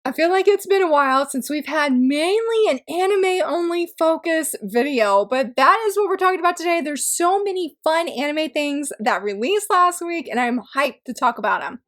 I feel like it's been a while since we've had mainly an anime-only focus video, but that is what we're talking about today. There's so many fun anime things that released last week, and I'm hyped to talk about them.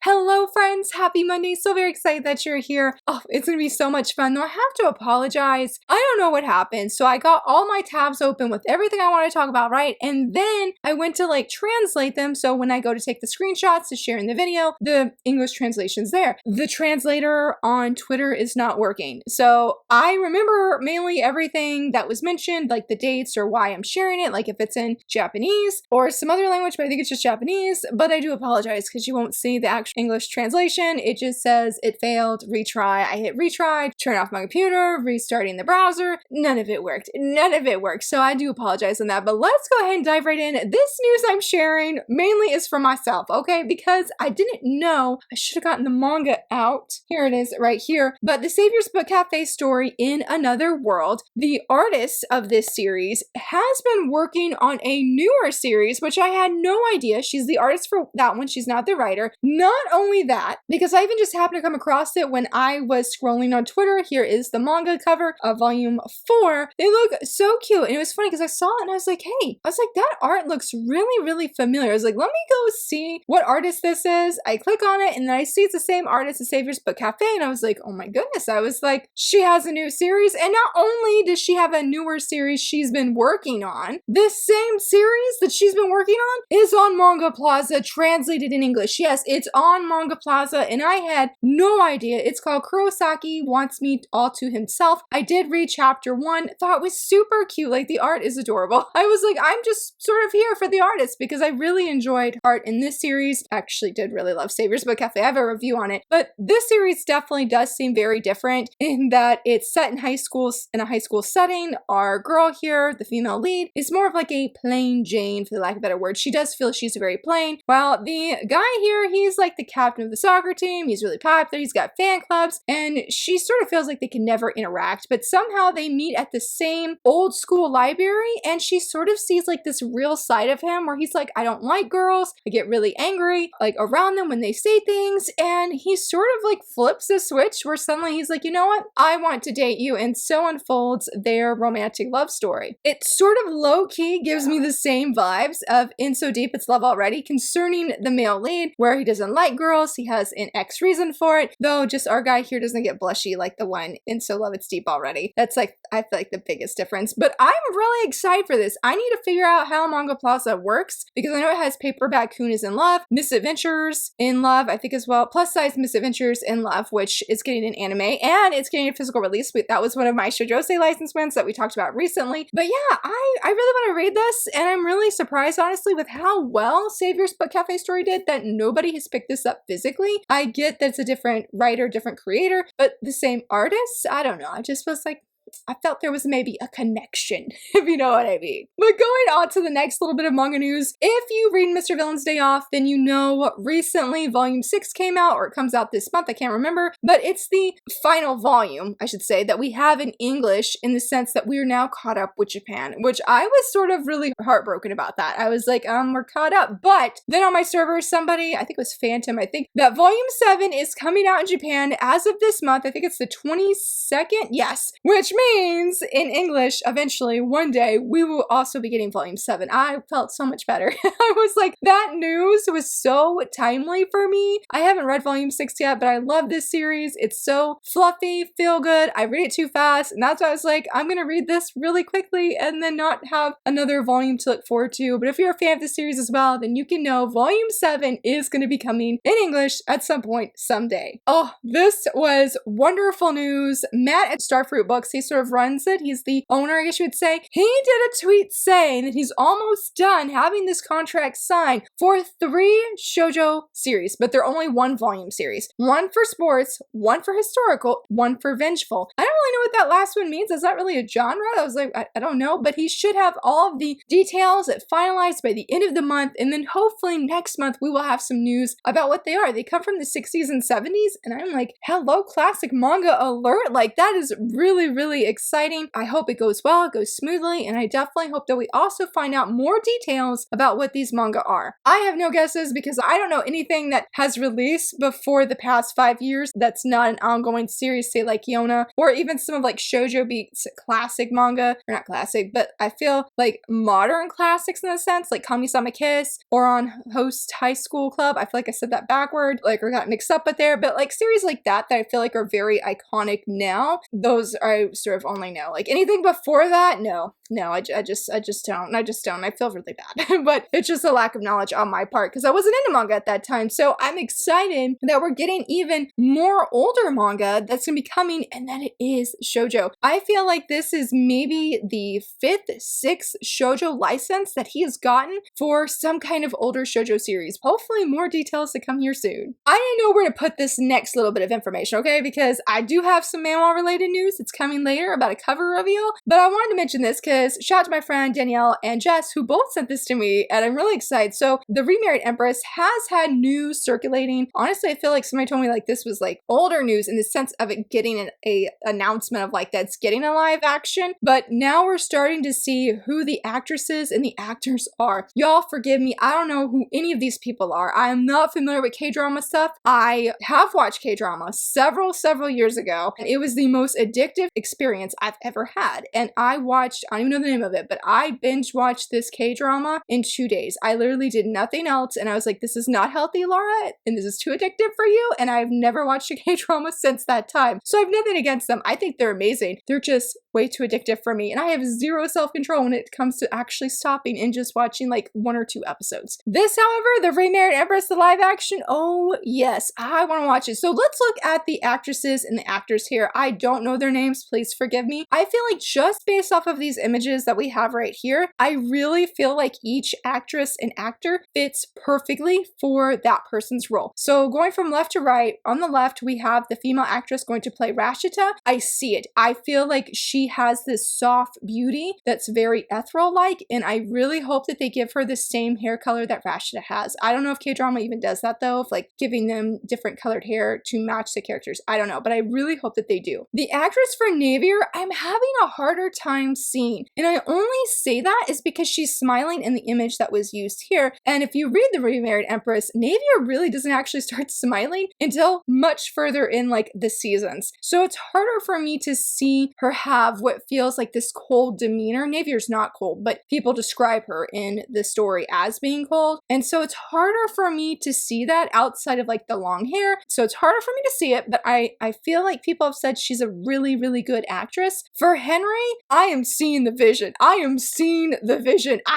Hello friends, happy Monday. So very excited that you're here. Oh, it's gonna be so much fun. Though I have to apologize. I don't know what happened. So I got all my tabs open with everything I want to talk about, right? And then I went to like translate them. So when I go to take the screenshots to share in the video, the English translation's there. The translator on Twitter is not working. So I remember mainly everything that was mentioned, like the dates or why I'm sharing it, like if it's in Japanese or some other language, but I think it's just Japanese. But I do apologize because you won't see the actual English translation. It just says it failed, retry. I hit retry, turn off my computer, restarting the browser. None of it worked. None of it worked. So I do apologize on that, but let's go ahead and dive right in. This news I'm sharing mainly is for myself, okay? Because I didn't know I should have gotten the manga out. Here it is right here. But the Savior's Book Cafe story in Another World, the artist of this series has been working on a newer series, which I had no idea. She's the artist for that one. She's not the writer. Not only that, because I even just happened to come across it when I was scrolling on Twitter. Here is the manga cover of volume 4. They look so cute. And it was funny because I saw it and I was like, hey, that art looks really, really familiar. I was like, let me go see what artist this is. I click on it and then I see it's the same artist as Savior's Book Cafe. And I was like, oh my goodness. I was like, she has a new series. And not only does she have a newer series she's been working on, this same series that she's been working on is on Manga Plaza, translated in English. Yes, it's on Manga Plaza, and I had no idea. It's called Kurosaki Wants Me All to Himself. I did read chapter 1, thought it was super cute. Like, the art is adorable. I was like, I'm just sort of here for the artist because I really enjoyed art in this series. Actually did really love Savior's Book Cafe. I have a review on it, but this series definitely does seem very different in that it's set in high school, in a high school setting. Our girl here, the female lead, is more of like a plain Jane, for the lack of a better word. She does feel she's very plain, while the guy here, he's like the captain of the soccer team. He's really popular. He's got fan clubs, and she sort of feels like they can never interact, but somehow they meet at the same old school library, and she sort of sees like this real side of him where he's like, I don't like girls. I get really angry like around them when they say things, and he sort of like flips the switch where suddenly he's like, you know what? I want to date you, and so unfolds their romantic love story. It sort of low-key gives me the same vibes of In So Deep It's Love Already concerning the male lead, where he doesn't like girls. He has an X reason for it, though just our guy here doesn't get blushy like the one in So Love It's Deep Already. That's like, I feel like the biggest difference, but I'm really excited for this. I need to figure out how Manga Plaza works because I know it has Paperback Kun is in Love, Misadventures in Love, I think as well, Plus Size Misadventures in Love, which is getting an anime and it's getting a physical release. That was one of my Shoujosei license wins that we talked about recently. But yeah, I really want to read this, and I'm really surprised honestly with how well Savior's Book Cafe story did that nobody has picked this up physically. I get that it's a different writer, different creator, but the same artist? I don't know. It just feels like I felt there was maybe a connection, if you know what I mean. But going on to the next little bit of manga news, if you read Mr. Villain's Day Off, then you know recently volume 6 came out, or it comes out this month, I can't remember, but it's the final volume, I should say, that we have in English in the sense that we're now caught up with Japan, which I was sort of really heartbroken about that. I was like, we're caught up, but then on my server, somebody, I think it was Phantom, I think, that volume 7 is coming out in Japan as of this month. I think it's the 22nd, yes, which means in English, eventually, one day, we will also be getting volume 7. I felt so much better. I was like, that news was so timely for me. I haven't read volume 6 yet, but I love this series. It's so fluffy, feel good. I read it too fast, and that's why I was like, I'm gonna read this really quickly and then not have another volume to look forward to. But if you're a fan of the series as well, then you can know volume 7 is gonna be coming in English at some point someday. Oh, this was wonderful news. Matt at Starfruit Books, he sort of runs it. He's the owner, I guess you would say. He did a tweet saying that he's almost done having this contract signed for 3 shoujo series, but they're only 1 volume series. 1 for sports, 1 for historical, 1 for vengeful. I don't really know what that last one means. Is that really a genre? I was like, I don't know, but he should have all of the details finalized by the end of the month, and then hopefully next month we will have some news about what they are. They come from the 60s and 70s, and I'm like, hello, classic manga alert. Like, that is really, really really exciting. I hope it goes well, it goes smoothly, and I definitely hope that we also find out more details about what these manga are. I have no guesses because I don't know anything that has released before the past 5 years that's not an ongoing series, say like Yona, or even some of like Shoujo Beats classic manga, or not classic, but I feel like modern classics in a sense, like Kami-sama Kiss or on Host High School Club. I feel like I said that backward, like I got mixed up with there, but like series like that I feel like are very iconic now, those I sort of only know. Like anything before that, no, I just don't. I feel really bad, but it's just a lack of knowledge on my part because I wasn't into manga at that time. So I'm excited that we're getting even more older manga that's gonna be coming, and that it is shoujo. I feel like this is maybe the 5th, 6th shoujo license that he has gotten for some kind of older shoujo series. Hopefully more details to come here soon. I didn't know where to put this next little bit of information, okay? Because I do have some manhwa related news that's coming later about a cover reveal, but I wanted to mention this because shout out to my friend Danielle and Jess who both sent this to me, and I'm really excited. So the Remarried Empress has had news circulating. Honestly, I feel like somebody told me like this was like older news in the sense of it getting a announcement of like that's getting a live action, but now we're starting to see who the actresses and the actors are. Y'all forgive me, I don't know who any of these people are. I am not familiar with K-drama stuff. I have watched K-drama several years ago, and it was the most addictive experience I've ever had. And I watched, I don't even know the name of it, but I binge watched this K-drama in 2 days. I literally did nothing else, and I was like, this is not healthy, Laura, and this is too addictive for you, and I've never watched a K-drama since that time. So I have nothing against them. I think they're amazing. They're just way too addictive for me, and I have zero self-control when it comes to actually stopping and just watching like 1 or 2 episodes. This, however, the Remarried Empress, the live action, oh yes, I want to watch it. So let's look at the actresses and the actors here. I don't know their names, please forgive me. I feel like just based off of these images that we have right here, I really feel like each actress and actor fits perfectly for that person's role. So going from left to right, on the left we have the female actress going to play Rashida. I see it. I feel like she has this soft beauty that's very ethereal-like, and I really hope that they give her the same hair color that Rashida has. I don't know if K-drama even does that though, of like giving them different colored hair to match the characters. I don't know, but I really hope that they do. The actress for Navier, I'm having a harder time seeing, and I only say that is because she's smiling in the image that was used here. And if you read The Remarried Empress, Navier really doesn't actually start smiling until much further in like the seasons. So it's harder for me to see her have what feels like this cold demeanor. Navier's not cold, but people describe her in the story as being cold. And so it's harder for me to see that outside of like the long hair. So it's harder for me to see it, but I feel like people have said she's a really good actress. For Henry, I am seeing the vision. I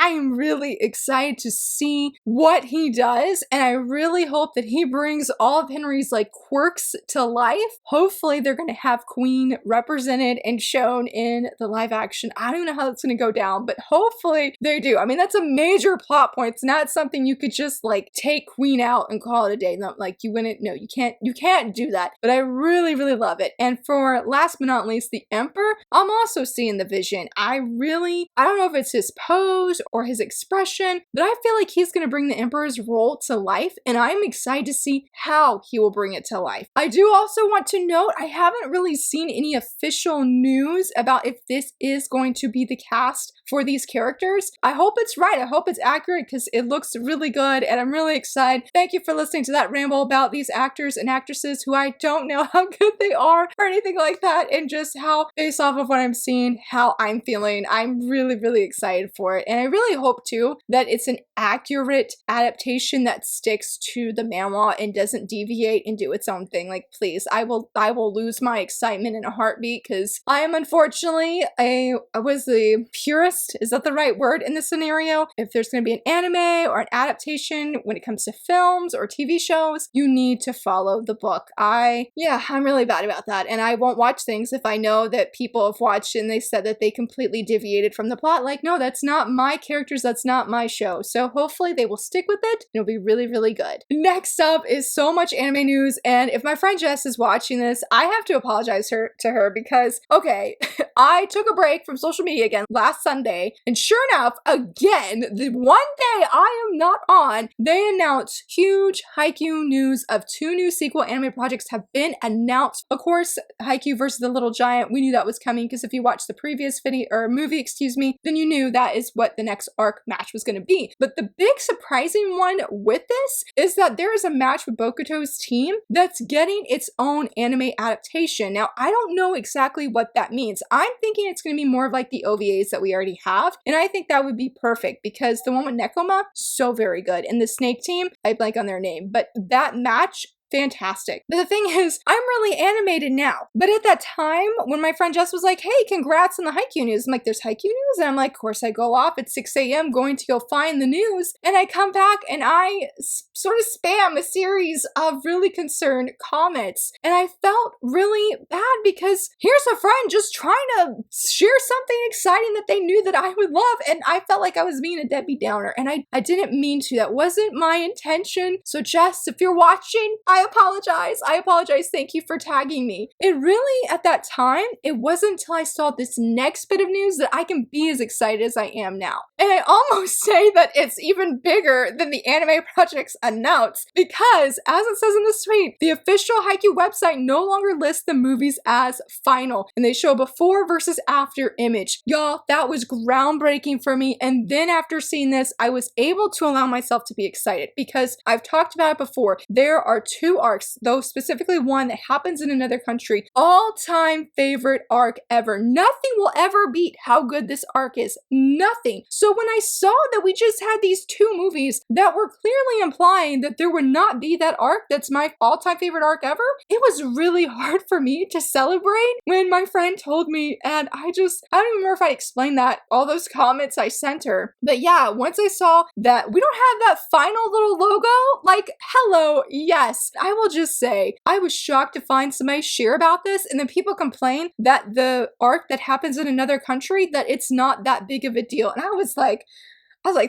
am really excited to see what he does, and I really hope that he brings all of Henry's like quirks to life. Hopefully they're going to have Queen represented and shown in the live action. I don't even know how that's going to go down, but hopefully they do. I mean, that's a major plot point. It's not something you could just like take Queen out and call it a day. Not like you wouldn't. No, you can't do that. But I really love it. And for last but not least, the Emperor, I'm also seeing the vision. I don't know if it's his pose or his expression, but I feel like he's going to bring the Emperor's role to life, and I'm excited to see how he will bring it to life. I do also want to note, I haven't really seen any official news about if this is going to be the cast for these characters. I hope it's right. I hope it's accurate because it looks really good, and I'm really excited. Thank you for listening to that ramble about these actors and actresses who I don't know how good they are or anything like that, and just how, based off of what I'm seeing, how I'm feeling. I'm really excited for it, and I really hope too that it's an accurate adaptation that sticks to the manhwa and doesn't deviate and do its own thing. Like, please, I will lose my excitement in a heartbeat because I am unfortunately I was the purist, is that the right word in this scenario? If there's going to be an anime or an adaptation when it comes to films or TV shows, you need to follow the book. I'm really bad about that, and I won't watch things if I know that people have watched and they said that they completely deviated from the plot. Like, no, that's not my characters, that's not my show. So hopefully they will stick with it. It'll be really, really good. Next up is so much anime news, and if my friend Jess is watching this, I have to apologize to her because, okay, I took a break from social media again last Sunday, and sure enough, again, the one day I am not on, they announced huge Haikyuu news of 2 new sequel anime projects have been announced. Of course, Haikyuu versus the Little Giant, we knew that was coming because if you watched the previous video or movie, excuse me, then you knew that is what the next arc match was going to be. But the big surprising one with this is that there is a match with Bokuto's team that's getting its own anime adaptation. Now, I don't know exactly what that means. I'm thinking it's going to be more of like the OVAs that we already have, and I think that would be perfect because the one with Nekoma, so very good. And the Snake team, I blank on their name, but that match, fantastic. But the thing is, I'm really animated now. But at that time, when my friend Jess was like, hey, congrats on the Haikyuu news, I'm like, there's Haikyuu news? And I'm like, of course, I go off at 6 a.m. going to go find the news. And I come back and I sort of spam a series of really concerned comments. And I felt really bad because here's a friend just trying to share something exciting that they knew that I would love. And I felt like I was being a Debbie Downer. And I didn't mean to. That wasn't my intention. So Jess, if you're watching, I apologize. I apologize. Thank you for tagging me. It really, at that time, it wasn't until I saw this next bit of news that I can be as excited as I am now. And I almost say that it's even bigger than the anime projects announced because, as it says in the tweet, the official Haikyuu website no longer lists the movies as final, and they show a before versus after image. Y'all, that was groundbreaking for me, and then after seeing this, I was able to allow myself to be excited because I've talked about it before. There are 2 arcs, though specifically one that happens in another country. All-time favorite arc ever. Nothing will ever beat how good this arc is. Nothing. So when I saw that we just had these 2 movies that were clearly implying that there would not be that arc that's my all-time favorite arc ever, it was really hard for me to celebrate when my friend told me, and I don't even remember if I explained that, all those comments I sent her. But yeah, once I saw that we don't have that final little logo, like, hello, yes. I will just say, I was shocked to find somebody share about this, and then people complain that the arc that happens in another country, that it's not that big of a deal. And I was like,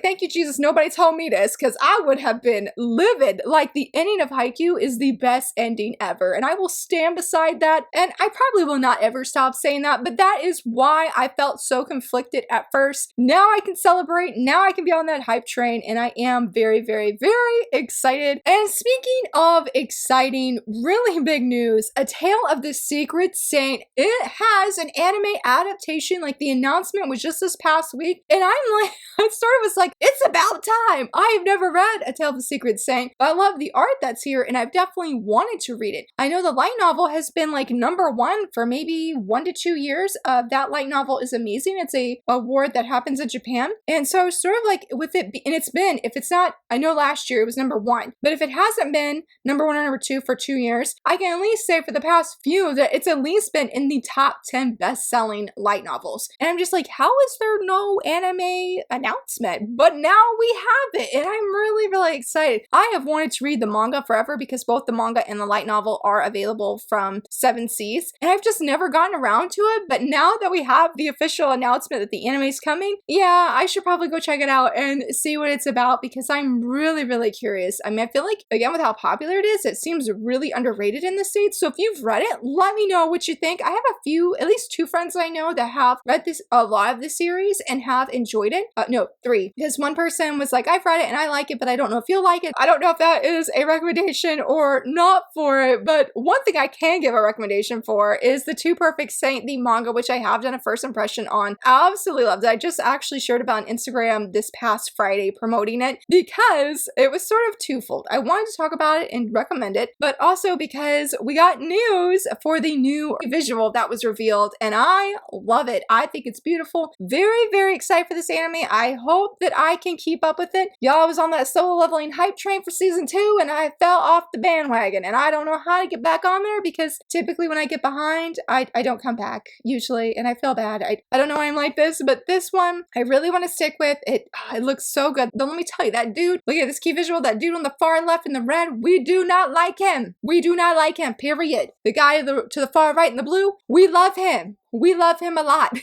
thank you, Jesus, nobody told me this, because I would have been livid. Like, the ending of Haikyuu is the best ending ever, and I will stand beside that, and I probably will not ever stop saying that, but that is why I felt so conflicted at first. Now I can celebrate, now I can be on that hype train, and I am very, very, very excited. And speaking of exciting, really big news, A Tale of the Secret Saint, it has an anime adaptation. Like, the announcement was just this past week, and I'm like, I started was like, it's about time. I have never read A Tale of the Secret Saint, but I love the art that's here, and I've definitely wanted to read it. I know the light novel has been like #1 for maybe 1 to 2 years. That light novel is amazing. It's a award that happens in Japan, and so sort of like with it, and it's been, if it's not, I know last year it was #1, but if it hasn't been #1 or #2 for 2 years, I can at least say for the past few that it's at least been in the top 10 best-selling light novels. And I'm just like, how is there no anime announcement? But now we have it, and I'm really, really excited. I have wanted to read the manga forever because both the manga and the light novel are available from 7 Seas, and I've just never gotten around to it. But now that we have the official announcement that the anime is coming, yeah, I should probably go check it out and see what it's about because I'm really, really curious. I mean, I feel like, again, with how popular it is, it seems really underrated in the States. So if you've read it, let me know what you think. I have a few, at least 2 friends I know that have read a lot of this series and have enjoyed it. No, 3. Because one person was like, I've read it and I like it, but I don't know if you'll like it. I don't know if that is a recommendation or not for it, but one thing I can give a recommendation for is the 2 Perfect Saint, the manga, which I have done a first impression on. Absolutely loved it. I just actually shared about on Instagram this past Friday promoting it because it was sort of twofold. I wanted to talk about it and recommend it, but also because we got news for the new visual that was revealed, and I love it. I think it's beautiful. Very, very excited for this anime. I hope that I can keep up with it. Y'all, was on that solo leveling hype train for season 2 and I fell off the bandwagon, and I don't know how to get back on there because typically when I get behind, I don't come back usually, and I feel bad. I don't know why I'm like this, but this one I really want to stick with. It looks so good. Though let me tell you, that dude, look at this key visual, that dude on the far left in the red, we do not like him. We do not like him, period. The guy to the far right in the blue, we love him. We love him a lot.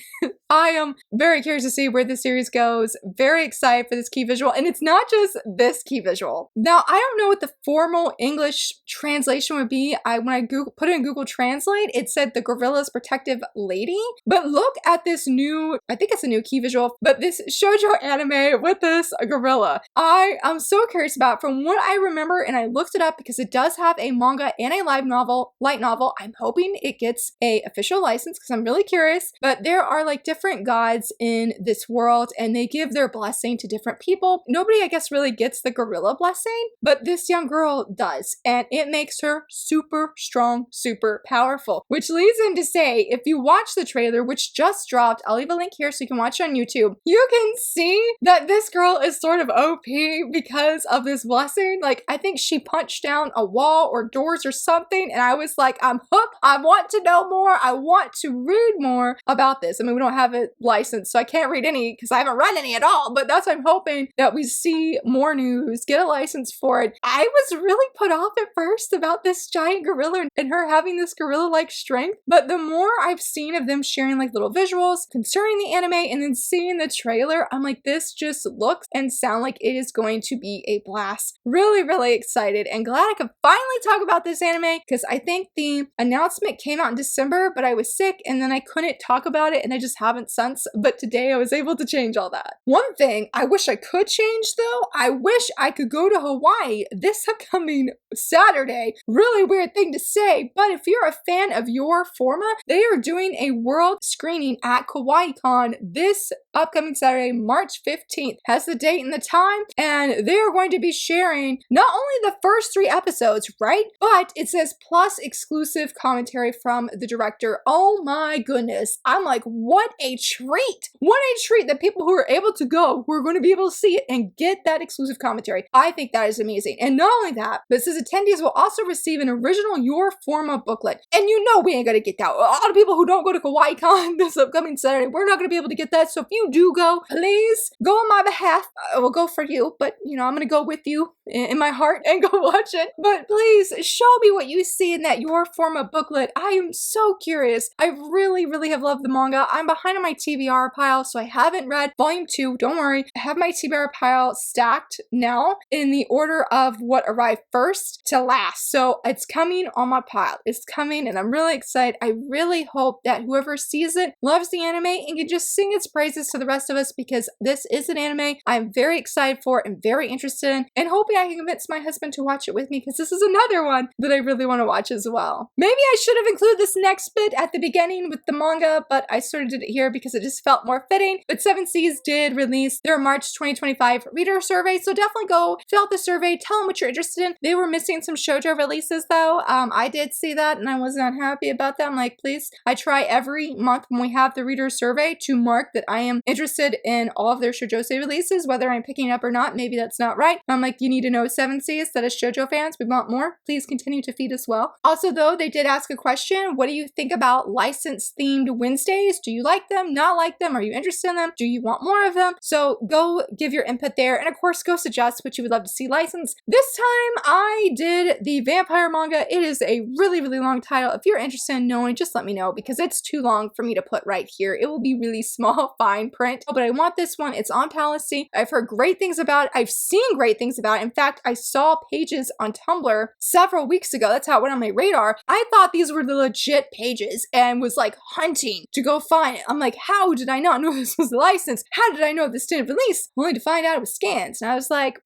I am very curious to see where the series goes. Very excited for this key visual. And it's not just this key visual. Now, I don't know what the formal English translation would be. When I put it in Google Translate, it said the gorilla's protective lady. But look at this new, I think it's a new key visual, but this shoujo anime with this gorilla. I am so curious about it. From what I remember, and I looked it up because it does have a manga and a light novel. I'm hoping it gets a official license because I'm really curious. But there are like different gods in this world and they give their blessing to different people. Nobody, I guess, really gets the gorilla blessing, but this young girl does. And it makes her super strong, super powerful, which leads in to say, if you watch the trailer, which just dropped, I'll leave a link here so you can watch it on YouTube, you can see that this girl is sort of OP because of this blessing. Like, I think she punched down a wall or doors or something, and I was like, I'm hooked. I want to know more. I want to read more about this. I mean, we don't have it licensed, so I can't read any because I haven't read any at all, but that's what I'm hoping, that we see more news, get a license for it. I was really put off at first about this giant gorilla and her having this gorilla-like strength, but the more I've seen of them sharing like little visuals concerning the anime and then seeing the trailer, I'm like, this just looks and sounds like it is going to be a blast. Really, really excited and glad I could finally talk about this anime because I think the announcement came out in December, but I was sick and then I couldn't talk about it and I just haven't since, but today I was able to change all that. One thing I wish I could change though, I wish I could go to Hawaii this upcoming Saturday. Really weird thing to say, but if you're a fan of your Forma, they are doing a world screening at Kawaii Con this upcoming Saturday, March 15th. Has the date and the time, and they are going to be sharing not only the first 3 episodes, right? But it says plus exclusive commentary from the director. Oh my goodness. I'm like, what a treat. What a treat that people who are able to go, who are going to be able to see it and get that exclusive commentary. I think that is amazing. And not only that, but it says attendees will also receive an original Your Forma booklet. And you know we ain't gonna get that. A lot of people who don't go to Kawaii Con this upcoming Saturday, we're not gonna be able to get that. So if you do go, please go on my behalf. I will go for you, but you know, I'm gonna go with you in my heart and go watch it. But please show me what you see in that Your Forma booklet. I am so curious. I really, really have loved the manga. I'm behind on my TBR pile, so I haven't read volume 2. Don't worry. I have my TBR pile stacked now in the order of what arrived first to last. So it's coming on my pile. It's coming and I'm really excited. I really hope that whoever sees it loves the anime and can just sing its praises to the rest of us because this is an anime I'm very excited for and very interested in, and hoping I can convince my husband to watch it with me because this is another one that I really want to watch as well. Maybe I should have included this next bit at the beginning with the manga, but I sort of did it here because it just felt more fitting. But 7Seas did release their March 2025 reader survey, so definitely go fill out the survey, tell them what you're interested in. They were missing some shoujo releases though. I did see that and I was not happy about that. I'm like, please, I try every month when we have the reader survey to mark that I am interested in all of their Shoujosei releases, whether I'm picking up or not. Maybe that's not right. I'm like, you need to know 7Seas that as shoujo fans, we want more. Please continue to feed us well. Also though, they did ask a question. What do you think about license themed Wednesdays? Do you like them? Not like them? Are you interested in them? Do you want more of them? So go give your input there. And of course, go suggest what you would love to see licensed. This time I did the vampire manga. It is a really, really long title. If you're interested in knowing, just let me know because it's too long for me to put right here. It will be really small, fine print. But I want this one. It's on Palacy. I've heard great things about it. I've seen great things about it. In fact, I saw pages on Tumblr several weeks ago. That's how it went on my radar. I thought these were the legit pages and was like hunting to go find it. I'm like, how did I not know this was licensed? How did I know this didn't release? Only to find out it was scans. And I was like,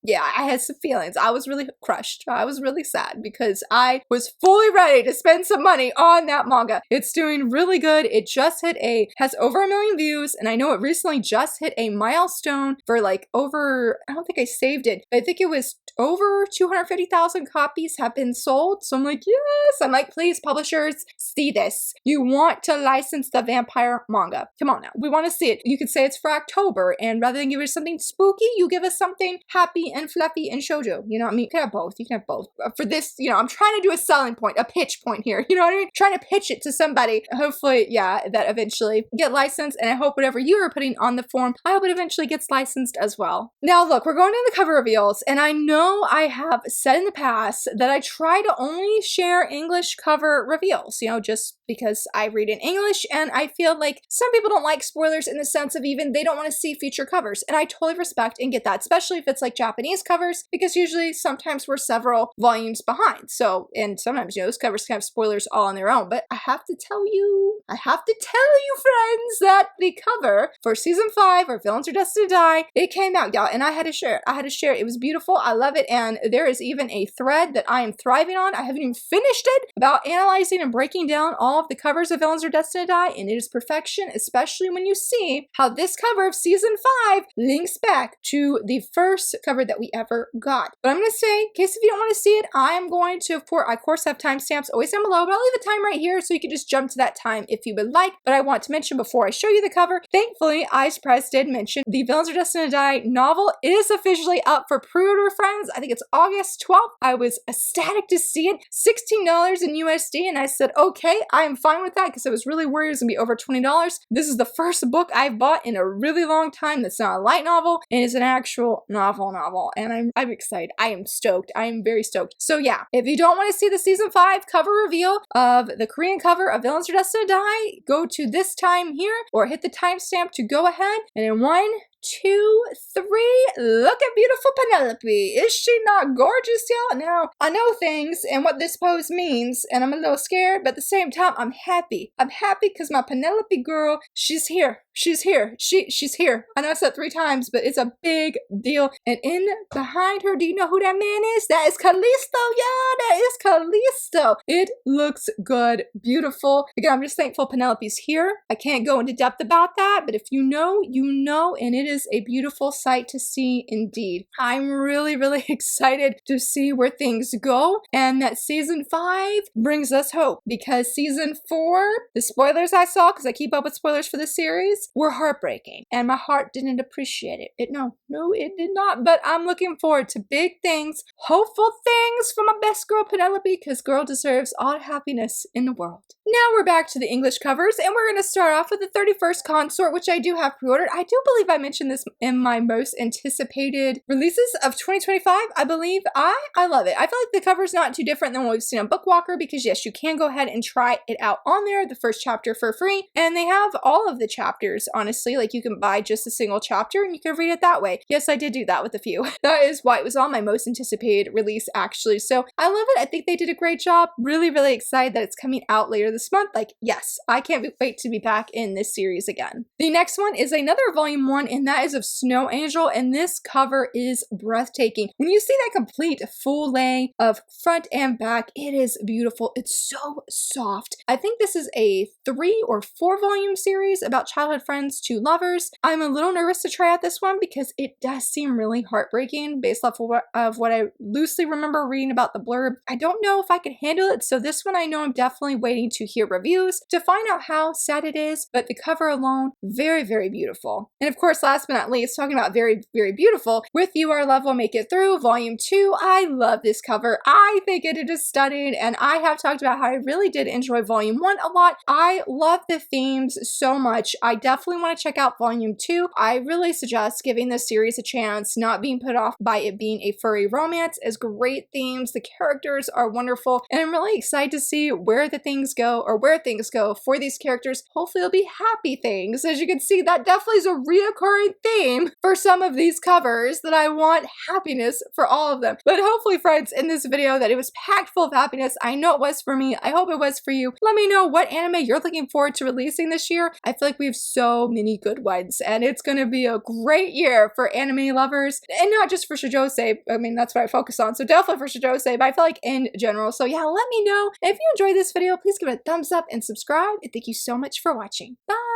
yeah, I had some feelings. I was really crushed. I was really sad because I was fully ready to spend some money on that manga. It's doing really good. It just has over 1 million views, and I know it recently just hit a milestone for like over, I don't think I saved it, but I think it was over 250,000 copies have been sold. So I'm like, yes. I'm like, please, publishers, see this. You want to license the vampire manga. Come on now. We want to see it. You could say it's for October, and rather than give us something spooky, you give us something happy and fluffy and shoujo. You know what I mean? You can have both. You can have both. For this, you know, I'm trying to do a selling point, a pitch point here. You know what I mean? Trying to pitch it to somebody. Hopefully, yeah, that eventually get licensed. And I hope whatever you are putting on the form, I hope it eventually gets licensed as well. Now, look, we're going to the cover reveals. And I know I have said in the past that I try to only share English cover reveals, you know, just because I read in English and I feel like some people don't like spoilers in the sense of even they don't want to see future covers. And I totally respect and get that, especially if it's like Japanese covers, because usually sometimes we're several volumes behind. So, and sometimes, you know, those covers can have spoilers all on their own. But I have to tell you, friends, that the cover for season 5 or Villains Are Destined to Die, it came out, y'all, and I had to share it. I had to share it. It was beautiful. I love it. And there is even a thread that I am thriving on. I haven't even finished it, about analyzing and breaking down all of the covers of Villains Are Destined to Die, and it is perfection, especially when you see how this cover of season 5 links back to the first cover that we ever got. But I'm going to say, in case if you don't want to see it, I am going to, of course, have timestamps always down below, but I'll leave a time right here so you can just jump to that time if you would like. But I want to mention before I show you the cover, thankfully, Press did mention the Villains Are Destined to Die novel is officially up for pre-order, friends. I think it's August 12th. I was ecstatic to see it. $16 in USD, and I said, okay, I am fine with that because I was really worried it was going to be over $20. This is the first book I've bought in a really long time that's not a light novel and is an actual novel, and I'm excited. I am stoked. I am very stoked. So yeah, if you don't want to see the season 5 cover reveal of the Korean cover of Villains Are Destined to Die, go to this time here or hit the timestamp to go ahead, and in 1, 2, 3, look at beautiful Penelope. Is she not gorgeous, y'all? Now, I know things and what this pose means, and I'm a little scared, but at the same time, I'm happy. I'm happy because my Penelope girl, she's here. She's here. She's here. I know I said 3 times, but it's a big deal. And in behind her, do you know who that man is? That is Callisto, y'all. That is Callisto. It looks good. Beautiful. Again, I'm just thankful Penelope's here. I can't go into depth about that, but if you know, you know, and it is a beautiful sight to see indeed. I'm really, really excited to see where things go, and that season 5 brings us hope, because season 4, the spoilers I saw, because I keep up with spoilers for the series, were heartbreaking, and my heart didn't appreciate it. No, it did not, but I'm looking forward to big things, hopeful things for my best girl Penelope, because girl deserves all the happiness in the world. Now we're back to the English covers, and we're going to start off with the 31st Consort, which I do have pre-ordered. I do believe I mentioned this in my most anticipated releases of 2025, I believe. I love it. I feel like the cover's not too different than what we've seen on Bookwalker, because yes, you can go ahead and try it out on there, the first chapter for free, and they have all of the chapters, honestly. Like, you can buy just a single chapter and you can read it that way. Yes, I did do that with a few. That is why it was on my most anticipated release, actually. So I love it. I think they did a great job. Really, really excited that it's coming out later this month. Like, yes, I can't wait to be back in this series again. The next one is another volume 1, and that is of Snow Angel, and this cover is breathtaking. When you see that complete full lay of front and back, it is beautiful. It's so soft. I think this is a 3 or 4 volume series about childhood friends to lovers. I'm a little nervous to try out this one because it does seem really heartbreaking based off of what I loosely remember reading about the blurb. I don't know if I can handle it, so this one I know I'm definitely waiting to hear reviews to find out how sad it is, but the cover alone, very, very beautiful. And of course, last but not least, talking about very, very beautiful, With You Our Love Will Make It Through, Volume 2. I love this cover. I think it is stunning, and I have talked about how I really did enjoy Volume 1 a lot. I love the themes so much. I definitely want to check out Volume 2. I really suggest giving this series a chance, not being put off by it being a furry romance. It's great themes. The characters are wonderful, and I'm really excited to see where things go for these characters. Hopefully it'll be happy things. As you can see, that definitely is a reoccurring theme for some of these covers, that I want happiness for all of them. But hopefully, friends, in this video that it was packed full of happiness. I know it was for me. I hope it was for you. Let me know what anime you're looking forward to releasing this year. I feel like we have so many good ones, and it's going to be a great year for anime lovers, and not just for Shoujosei. I mean, that's what I focus on, so definitely for Shoujosei, but I feel like in general. So yeah, let me know. If you enjoyed this video, please give it a thumbs up and subscribe, and thank you so much for watching. Bye!